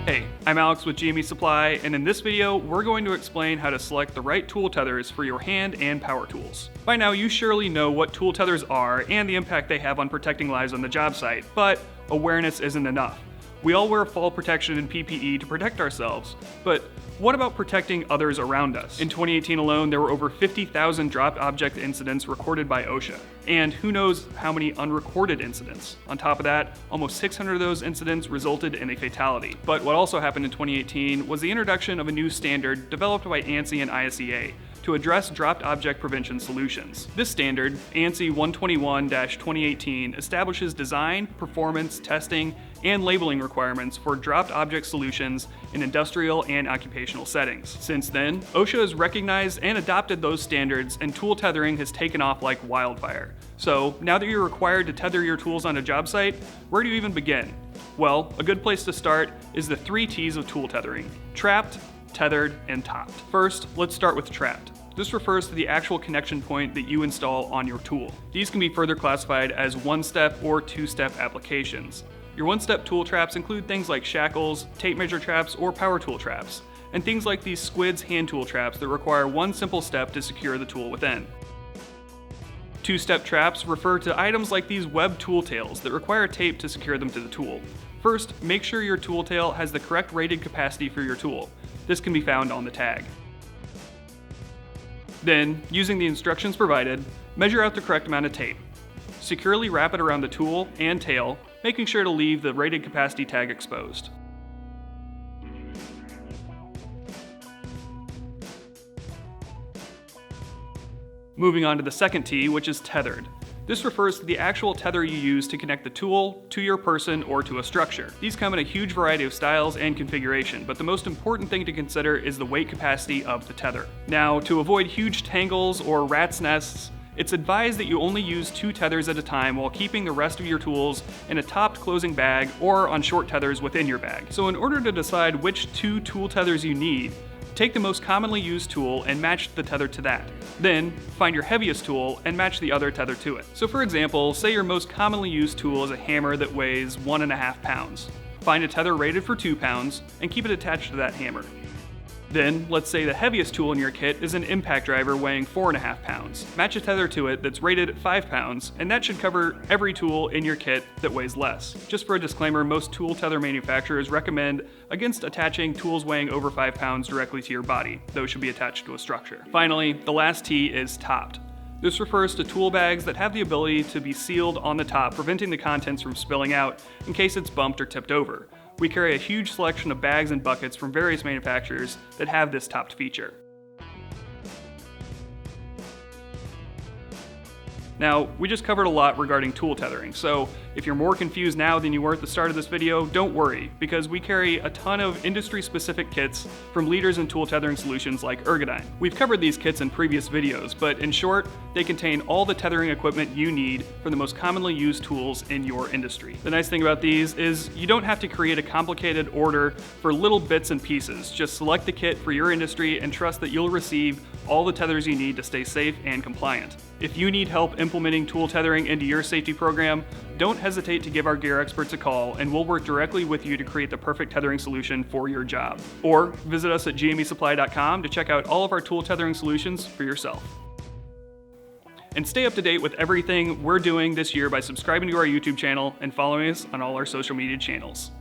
Hey, I'm Alex with GME Supply, and in this video, we're going to explain how to select the right tool tethers for your hand and power tools. By now, you surely know what tool tethers are and the impact they have on protecting lives on the job site, but awareness isn't enough. We all wear fall protection and PPE to protect ourselves, but what about protecting others around us? In 2018 alone, there were over 50,000 dropped object incidents recorded by OSHA, and who knows how many unrecorded incidents. On top of that, almost 600 of those incidents resulted in a fatality. But what also happened in 2018 was the introduction of a new standard developed by Ansi and ISEA to address dropped object prevention solutions. This standard, Ansi 121-2018, establishes design, performance, testing, and labeling requirements for dropped object solutions in industrial and occupational settings. Since then, OSHA has recognized and adopted those standards, and tool tethering has taken off like wildfire. So now that you're required to tether your tools on a job site, where do you even begin? Well, a good place to start is the 3T's of tool tethering: trapped, tethered, and topped. First, let's start with trapped. This refers to the actual connection point that you install on your tool. These can be further classified as one-step or two-step applications. Your one-step tool traps include things like shackles, tape measure traps, or power tool traps, and things like these Squid's hand tool traps that require one simple step to secure the tool within. Two-step traps refer to items like these web tool tails that require tape to secure them to the tool. First, make sure your tool tail has the correct rated capacity for your tool. This can be found on the tag. Then, using the instructions provided, measure out the correct amount of tape. Securely wrap it around the tool and tail, making sure to leave the rated capacity tag exposed. Moving on to the second T, which is tethered. This refers to the actual tether you use to connect the tool to your person or to a structure. These come in a huge variety of styles and configuration, but the most important thing to consider is the weight capacity of the tether. Now, to avoid huge tangles or rat's nests, it's advised that you only use 2 tethers at a time while keeping the rest of your tools in a topped closing bag or on short tethers within your bag. So in order to decide which 2 tool tethers you need, take the most commonly used tool and match the tether to that. Then, find your heaviest tool and match the other tether to it. So for example, say your most commonly used tool is a hammer that weighs 1.5 pounds. Find a tether rated for 2 pounds and keep it attached to that hammer. Then, let's say the heaviest tool in your kit is an impact driver weighing 4.5 pounds. Match a tether to it that's rated at 5 pounds, and that should cover every tool in your kit that weighs less. Just for a disclaimer, most tool tether manufacturers recommend against attaching tools weighing over 5 pounds directly to your body. Those should be attached to a structure. Finally, the last T is topped. This refers to tool bags that have the ability to be sealed on the top, preventing the contents from spilling out in case it's bumped or tipped over. We carry a huge selection of bags and buckets from various manufacturers that have this topped feature. Now, we just covered a lot regarding tool tethering, so if you're more confused now than you were at the start of this video, don't worry, because we carry a ton of industry-specific kits from leaders in tool tethering solutions like Ergodyne. We've covered these kits in previous videos, but in short, they contain all the tethering equipment you need for the most commonly used tools in your industry. The nice thing about these is you don't have to create a complicated order for little bits and pieces. Just select the kit for your industry and trust that you'll receive all the tethers you need to stay safe and compliant. If you need help implementing tool tethering into your safety program, don't hesitate to give our gear experts a call, and we'll work directly with you to create the perfect tethering solution for your job. Or visit us at gmesupply.com to check out all of our tool tethering solutions for yourself. And stay up to date with everything we're doing this year by subscribing to our YouTube channel and following us on all our social media channels.